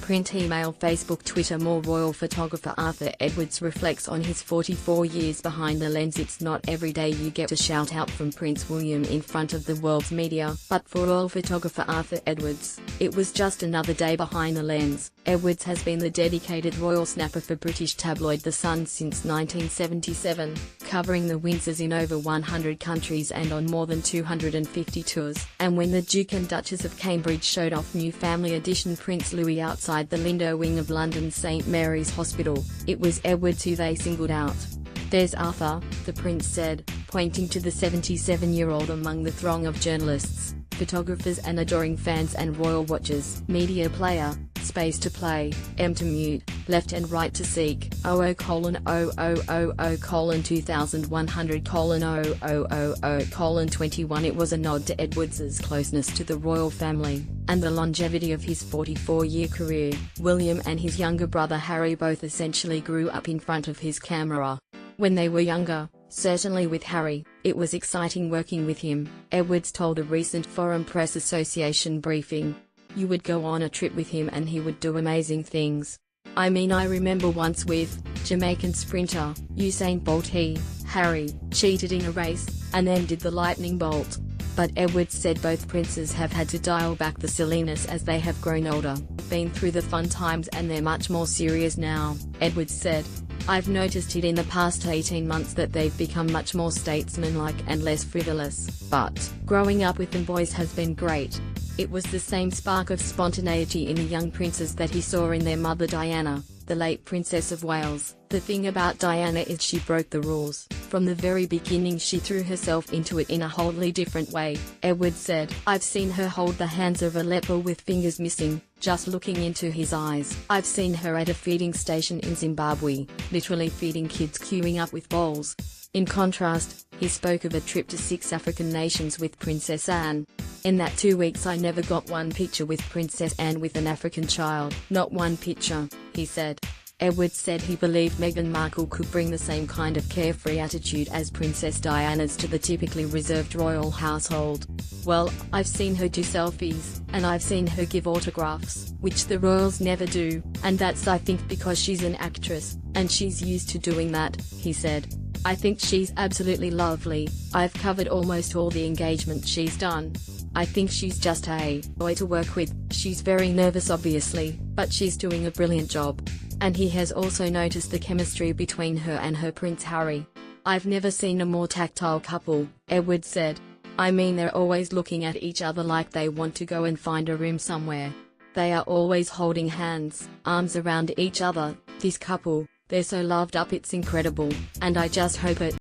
print, email, Facebook, Twitter. More. Royal photographer Arthur Edwards reflects on his 44 years behind the lens. It's not every day you get a shout out from Prince William in front of the world's media, but for royal photographer Arthur Edwards, it was just another day behind the lens. Edwards has been the dedicated royal snapper for British tabloid The Sun since 1977, covering the Windsors in over 100 countries and on more than 250 tours. And when the Duke and Duchess of Cambridge showed off new family edition Prince Louis outside the Lindo wing of London's St Mary's Hospital, it was Edwards who they singled out. "There's Arthur," the Prince said, pointing to the 77-year-old among the throng of journalists, photographers and adoring fans and royal watchers. Media player, space to play, M to mute, left and right to seek, 0000:2100:000:21. It was a nod to Edwards's closeness to the royal family, and the longevity of his 44-year career. William and his younger brother Harry both essentially grew up in front of his camera. When they were younger, certainly with Harry, it was exciting working with him, Edwards told a recent Foreign Press Association briefing. "You would go on a trip with him and he would do amazing things. I mean, I remember once with Jamaican sprinter Usain Bolt, Harry, cheated in a race, and then did the lightning bolt." But Edwards said both princes have had to dial back the silliness as they have grown older, been through the fun times, and they're much more serious now. Edwards said, "I've noticed it in the past 18 months that they've become much more statesmanlike and less frivolous, but growing up with them boys has been great." It was the same spark of spontaneity in the young princes that he saw in their mother Diana, the late Princess of Wales. "The thing about Diana is she broke the rules. From the very beginning she threw herself into it in a wholly different way," Edwards said. "I've seen her hold the hands of a leper with fingers missing, just looking into his eyes. I've seen her at a feeding station in Zimbabwe, literally feeding kids queuing up with bowls." In contrast, he spoke of a trip to 6 African nations with Princess Anne. "In that 2 weeks I never got one picture with Princess Anne with an African child. Not one picture," he said. Edwards said he believed Meghan Markle could bring the same kind of carefree attitude as Princess Diana's to the typically reserved royal household. "Well, I've seen her do selfies, and I've seen her give autographs, which the royals never do, and that's I think because she's an actress, and she's used to doing that," he said. "I think she's absolutely lovely. I've covered almost all the engagements she's done. I think she's just a joy to work with. She's very nervous obviously, but she's doing a brilliant job." And he has also noticed the chemistry between her and her Prince Harry. "I've never seen a more tactile couple," Edwards said. "I mean, they're always looking at each other like they want to go and find a room somewhere. They are always holding hands, arms around each other. This couple, they're so loved up, it's incredible, and I just hope it